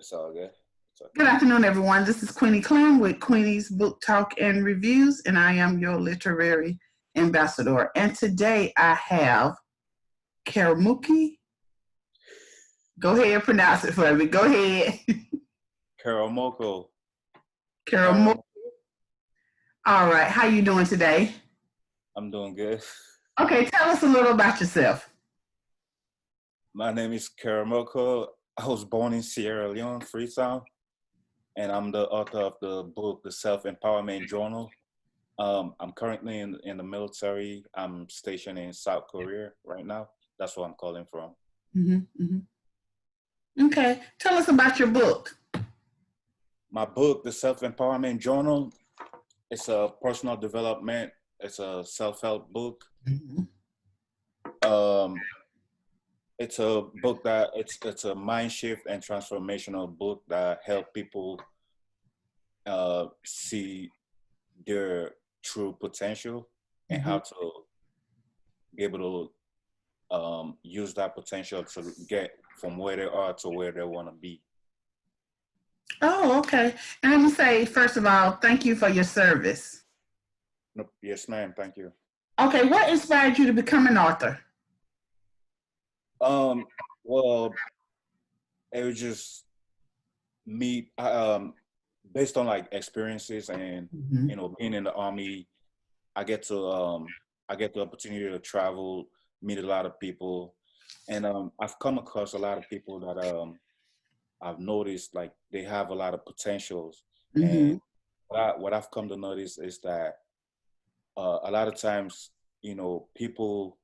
It's all good. It's Good okay. afternoon, everyone. This is Queenie Clem with Queenie's Book Talk and Reviews, and I am your literary ambassador. And today I have Karamokoh. Go ahead and pronounce it for me. Go ahead. Karamokoh. Karamokoh. Karam. All right. How you doing today? I'm doing good. Okay, tell us a little about yourself. My name is Karamokoh. I was born in Sierra Leone, Freetown, and I'm the author of the book, The Self-Empowerment Journal. I'm currently in the military. I'm stationed in South Korea right now. That's where I'm calling from. Mm-hmm. Okay, tell us about your book. My book, The Self-Empowerment Journal, it's a personal development. It's a self-help book. Mm-hmm. Um, it's a book that it's a mind shift and transformational book that help people see their true potential and Mm-hmm. how to be able to use that potential to get from where they are to where they want to be. Oh, okay. And let me say, first of all, thank you for your service. No, yes, ma'am. Thank you. Okay, what inspired you to become an author? Um, well, it was just me. Based on like experiences and Mm-hmm. being in the army, I get to I get the opportunity to travel, meet a lot of people, and I've come across a lot of people that I've noticed like they have a lot of potentials, Mm-hmm. and what I've come to notice is that a lot of times people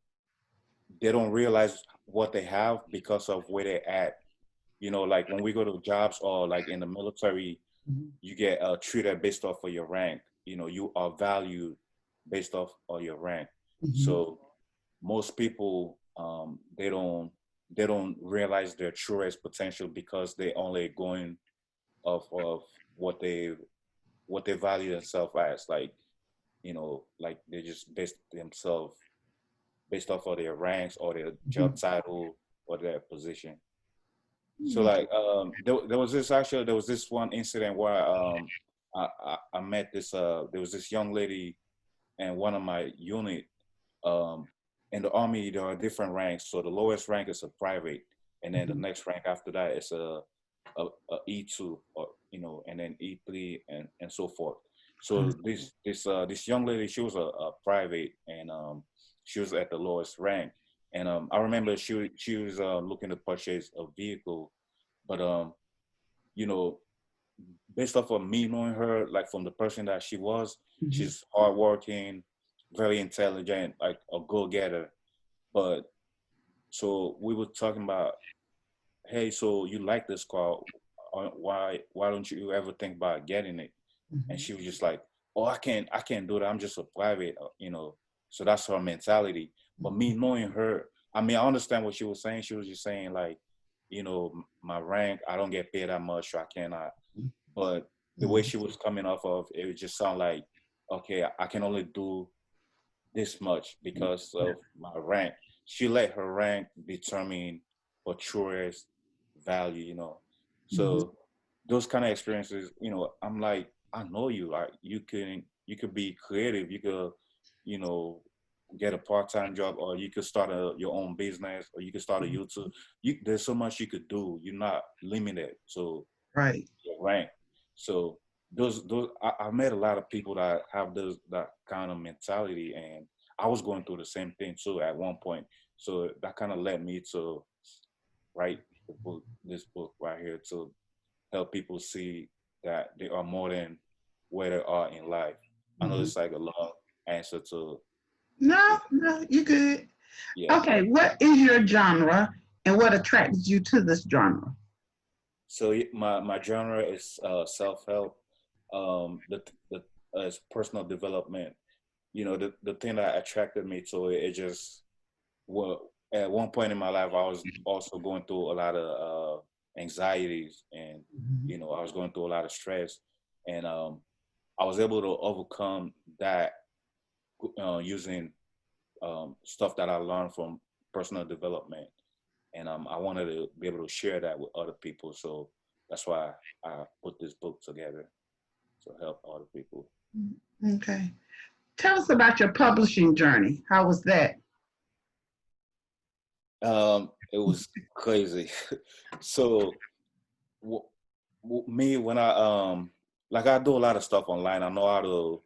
they don't realize what they have because of where they're at. Like when we go to jobs or like in the military, you get treated based off of your rank. You are valued based off of your rank. Mm-hmm. So most people they don't realize their truest potential because they only going off of what they value themselves as. Like they just based themselves based off of their ranks or their Mm-hmm. job title or their position. So Mm-hmm. like there was this one incident where I met this there was this young lady in one of my unit. um in the army there are different ranks. So the lowest rank is a private, and then the Mm-hmm. next rank after that is a E2, or and then E3 and so forth. So this young lady, she was a private, and she was at the lowest rank. And I remember she was looking to purchase a vehicle, but you know based off of me knowing her, like from the person that she was, Mm-hmm. she's hardworking, very intelligent, like a go-getter. But so we were talking about, hey, so you like this car? Why don't you ever think about getting it? And Mm-hmm. she was just like, oh, I can't do that. I'm just a private, So that's her mentality. But me knowing her, I mean, I understand what she was saying. She was just saying like, my rank, I don't get paid that much, so I cannot. But the way she was coming off of, it would just sound like, okay, I can only do this much because of my rank. She let her rank determine her truest value. Mm-hmm. So those kind of experiences, I'm like, I know you. Like you could be creative. You could, you know, get a part-time job, or you could start your own business, or you could start a YouTube. There's so much you could do. You're not limited to Right. your rank. So I met a lot of people that have that kind of mentality, and I was going through the same thing too at one point. So that kind of led me to write this book right here, to help people see that they are more than where they are in life. I know Mm-hmm. it's like a long answer to No, this. no, you good. Yeah. Okay, what is your genre and what attracts you to this genre? So my genre is self help. The It's personal development. The thing that attracted me to it, it just, well, at one point in my life I was also going through a lot of anxieties, and Mm-hmm. I was going through a lot of stress, and I was able to overcome that using stuff that I learned from personal development, and I wanted to be able to share that with other people. So that's why I put this book together to help other people. Okay. Tell us about your publishing journey. How was that? It was crazy. So me when I like I do a lot of stuff online. I know how to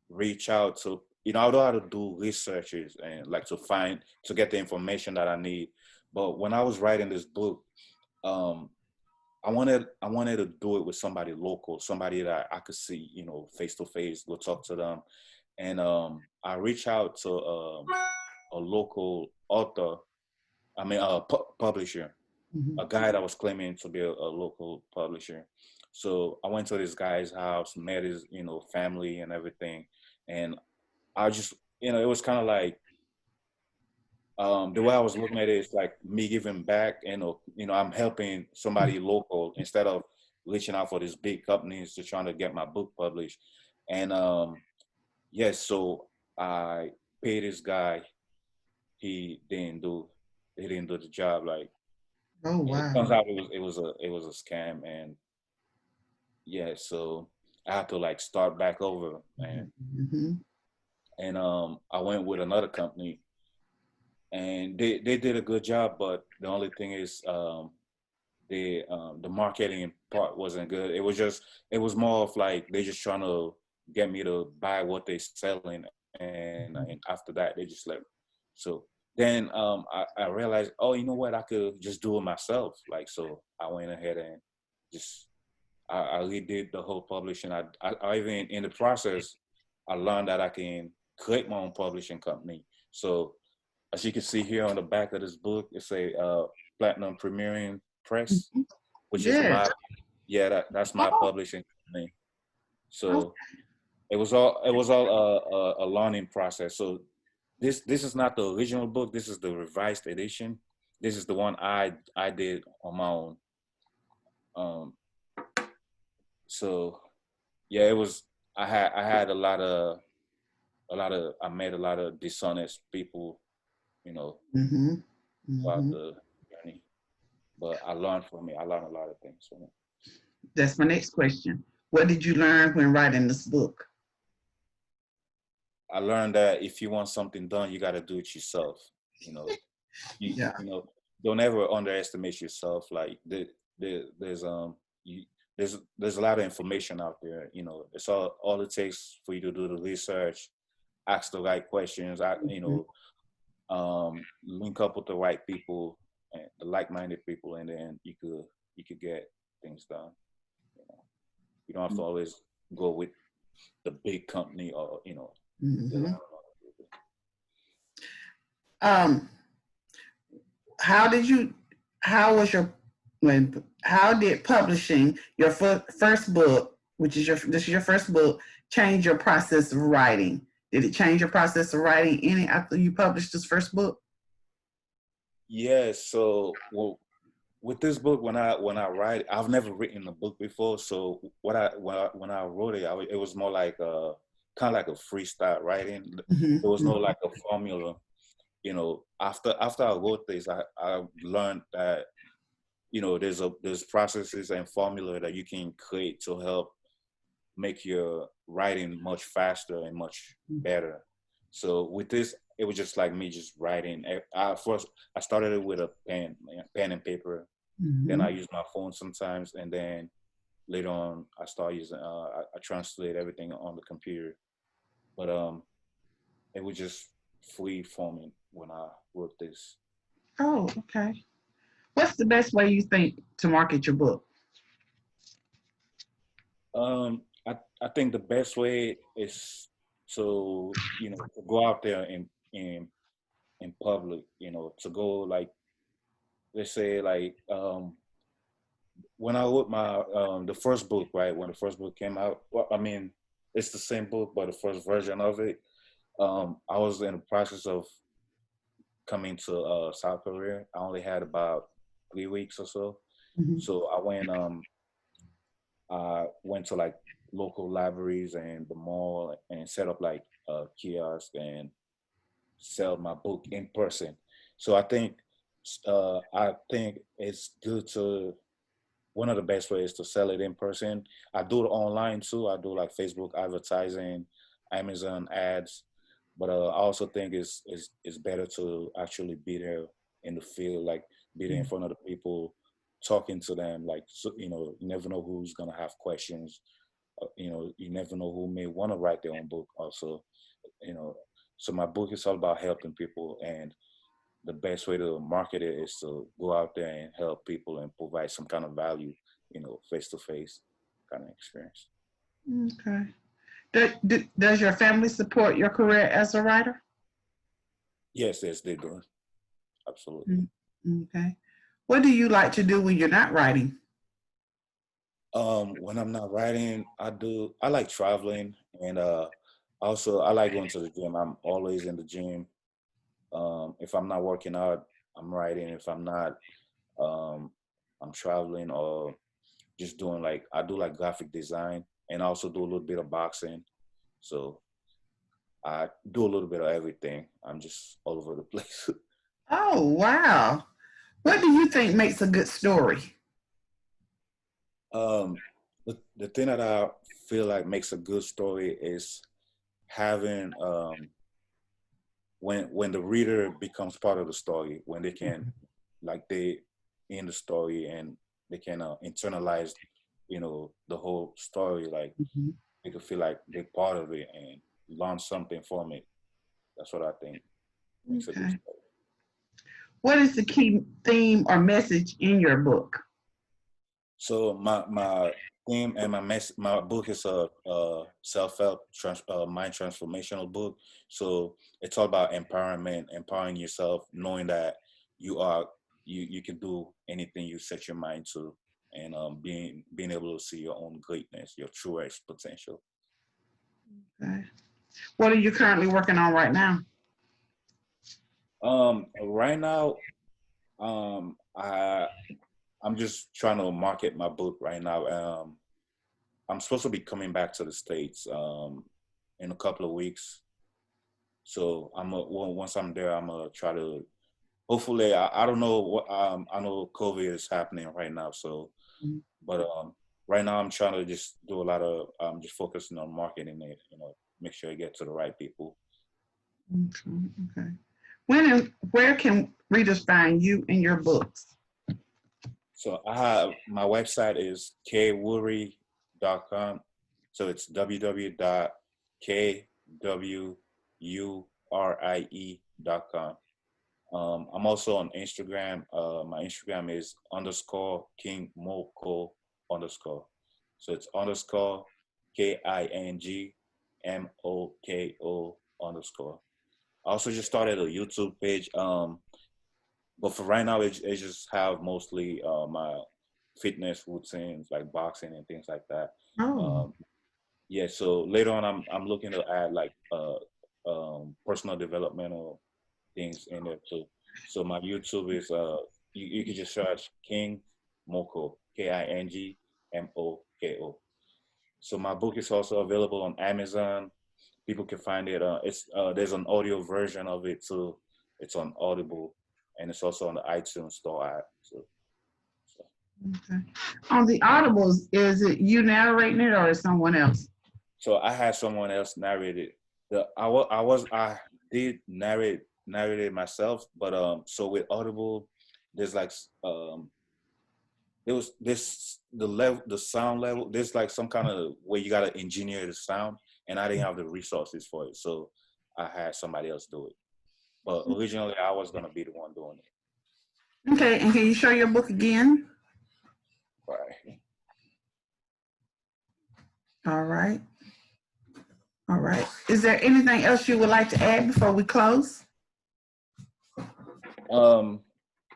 reach out to, I know how to do researches and like to get the information that I need. But when I was writing this book, um, I wanted to do it with somebody local, somebody that I could see, face to face, go talk to them. And I reached out to a local author, I mean, publisher, Mm-hmm. a guy that was claiming to be a local publisher. So I went to this guy's house, met his, family and everything. And I just, it was kind of like, the way I was looking at it is like me giving back, I'm helping somebody local instead of reaching out for these big companies to trying to get my book published. And yes, so I paid this guy. He didn't do he didn't do the job. Like Oh, it wow. turns out it was a scam, and yeah, so I had to like start back over, Mm-hmm. and I went with another company, and they did a good job, but the only thing is the marketing part wasn't good. It was more of like they just trying to get me to buy what they selling, and after that they just left. So then I realized, oh, you know what, I could just do it myself. Like, so I went ahead and just I redid the whole publishing. I even in the process I learned that I can create my own publishing company. So as you can see here on the back of this book, it's a Platinum Premiering Press, which is Yes. that's my Oh, publishing company. oh, So it was all a learning process. So this is not the original book. This is the revised edition. This is the one I did on my own. Um, so yeah, it was. I had I met a lot of dishonest people, you know, mm-hmm. throughout Mm-hmm. the journey. But I learned from it. I learned a lot of things from it. That's my next question. What did you learn when writing this book? I learned that if you want something done, you got to do it yourself. You know, you Yeah. you know, don't ever underestimate yourself. Like there's you, there's a lot of information out there. It's all it takes for you to do the research, ask the right questions. Link up with the right people and the like-minded people, and then you could get things done. You know, you don't have to always go with the big company or rely Mm-hmm. on other people. Um, how did you? How was your when? How did publishing your first book, which is this is your first book, change your process of writing? Did it change your process of writing any after you published this first book? Yeah, so well, with this book, when I write, I've never written a book before. So when I wrote it, it was more like kind of like a freestyle writing. There was Mm-hmm. no like a formula. After I wrote this, I learned that there's processes and formula that you can create to help make your writing much faster and much better. So with this, it was just like me just writing. First, I started it with a pen and paper. Then Mm-hmm. I use my phone sometimes, and then later on, I start using. I translate everything on the computer. But it was just free forming when I wrote this. Oh, okay. What's the best way you think to market your book? I think the best way is to to go out there in public. To go like, let's say like when I wrote my the first book, right, when the first book came out. Well, I mean, it's the same book, but the first version of it. I was in the process of coming to South Korea. I only had about 3 weeks or so. Mm-hmm. So I went to like local libraries and the mall and set up like a kiosk and sell my book in person. So I think it's good to one of the best ways to sell it in person. I do it online too. I do like Facebook advertising, Amazon ads, but I also think it's better to actually be there in the field, like be there in front of the people, talking to them. Like so, you never know who's gonna have questions. You never know who may want to write their own book. Also, you know, so my book is all about helping people, and the best way to market it is to go out there and help people and provide some kind of value, face to face kind of experience. Okay. Does your family support your career as a writer? Yes, yes, they do. Absolutely. Mm, okay. What do you like to do when you're not writing? When I'm not writing, I like traveling, and also I like going to the gym. I'm always in the gym. If I'm not working out, I'm writing. If I'm not, um, I'm traveling or just doing like I do like graphic design and I also do a little bit of boxing. So I do a little bit of everything. I'm just all over the place. Oh, wow. What do you think makes a good story? um, the thing that I feel like makes a good story is having when the reader becomes part of the story, when they can like they in the story and they can internalize, the whole story. Like Mhm. they could feel like they're part of it and learn something from it. That's what I think makes a good Okay. story. What is the key theme or message in your book? So my theme and my book is a self-help mind transformational book. So it's all about empowerment, empowering yourself, knowing that you are you can do anything you set your mind to, and being able to see your own greatness, your truest potential. Okay. What are you currently working on right now? Right now, I'm just trying to market my book right now. I'm supposed to be coming back to the States in a couple of weeks. So once I'm there, I'm gonna try to. Hopefully, I don't know what I know COVID is happening right now. So, but right now I'm trying to just do a lot of just focusing on marketing it. Make sure I get to the right people. Okay. Okay. When and where can readers find you and your books? So I have my website is kwurie.com. So it's www.kwurie.com. I'm also on Instagram. My Instagram is underscore King Moko underscore. So it's underscore KINGMOKO underscore. I also just started a YouTube page. But for right now, it just have mostly my fitness routines like boxing and things like that. Oh, Um, yeah, so later on, I'm looking to add like personal developmental things in there too. So my YouTube is you can just search King Moko, KINGMOKO. So my book is also available on Amazon. People can find it. It's there's an audio version of it too. It's on Audible, and it's also on the iTunes Store app. So, okay. On the Audibles, is it you narrating it or is someone else? so I had someone else narrate it. I did narrate it myself, but so with Audible, there's like there was this the sound level. There's like some kind of way you gotta engineer the sound, and I didn't have the resources for it, so I had somebody else do it. But originally, I was gonna be the one doing it. Okay, and can you show your book again? Right. All right. All right. Is there anything else you would like to add before we close? Um,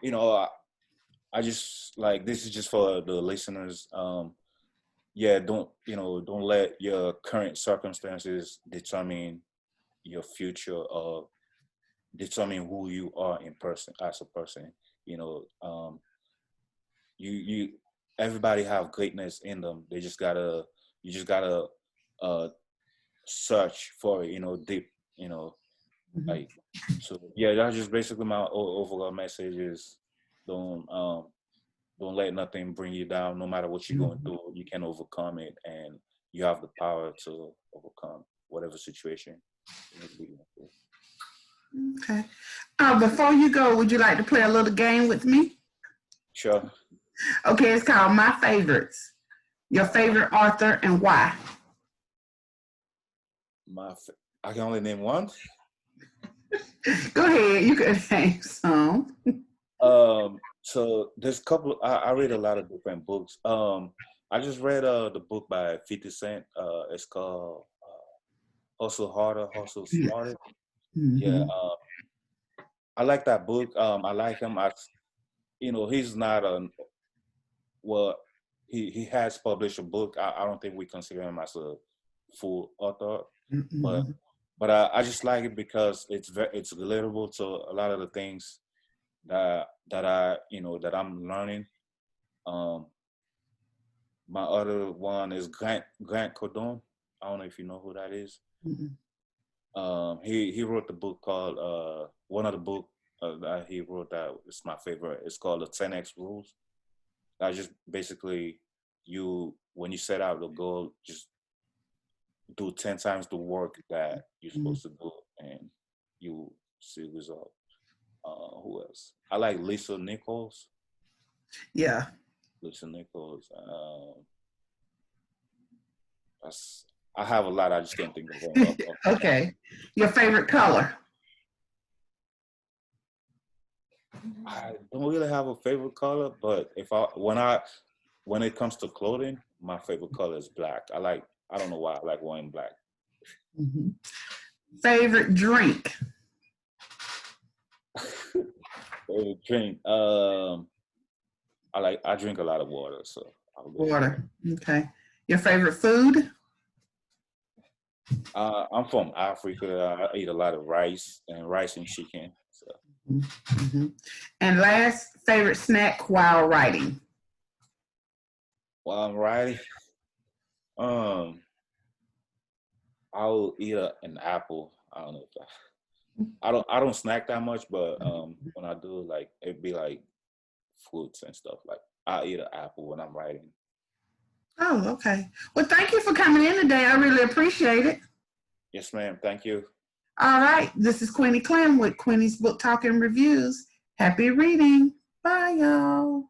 you know, I just like this is just for the listeners. Yeah, don't let your current circumstances determine your future or determine who you are in person as a person. You know, you everybody have greatness in them. You just gotta uh search for it, deep, you know, Mhm. like so yeah, that's just basically my overall message is don't don't let nothing bring you down. No matter what you're going through, you can overcome it, and you have the power to overcome whatever situation you may be going through. Okay. Before you go, would you like to play a little game with me? Sure. Okay, it's called My Favorites. Your favorite author and why? I can only name one. Go ahead, you can name some. So there's a couple. I read a lot of different books. I just read the book by 50 Cent. It's called Hustle Harder, Hustle Smarter. Yeah. I like that book. I like him. He's not well. He has published a book. I don't think we consider him as a full author, but I just like it because it's relatable to a lot of the things that I'm learning. My other one is Grant Cardone. I don't know if you know who that is. He wrote the book called one of the book that he wrote that is my favorite. It's called the 10X Rules. I just basically when you set out the goal, just do 10 times the work that you're supposed to do, and you see result. Who else? I like Lisa Nichols. Yeah. Lisa Nichols. I have a lot. I just can't think of them. Okay. Your favorite color? I don't really have a favorite color, but when it comes to clothing, my favorite color is black. I don't know why I like wearing black. Favorite drink? Favorite drink? I drink a lot of water, so Water. Okay. Your favorite food? I'm from Africa. I eat a lot of rice and chicken. So. And last, favorite snack while writing? While I'm writing, I'll eat an apple. I don't know if I don't snack that much, but when I do, like it'd be like fruits and stuff. Like I'll eat an apple when I'm writing. Oh, okay. Well, thank you for coming in today. I really appreciate it. Yes, ma'am. Thank you. All right. This is Queenie Clem with Queenie's Book Talk and Reviews. Happy reading. Bye, y'all.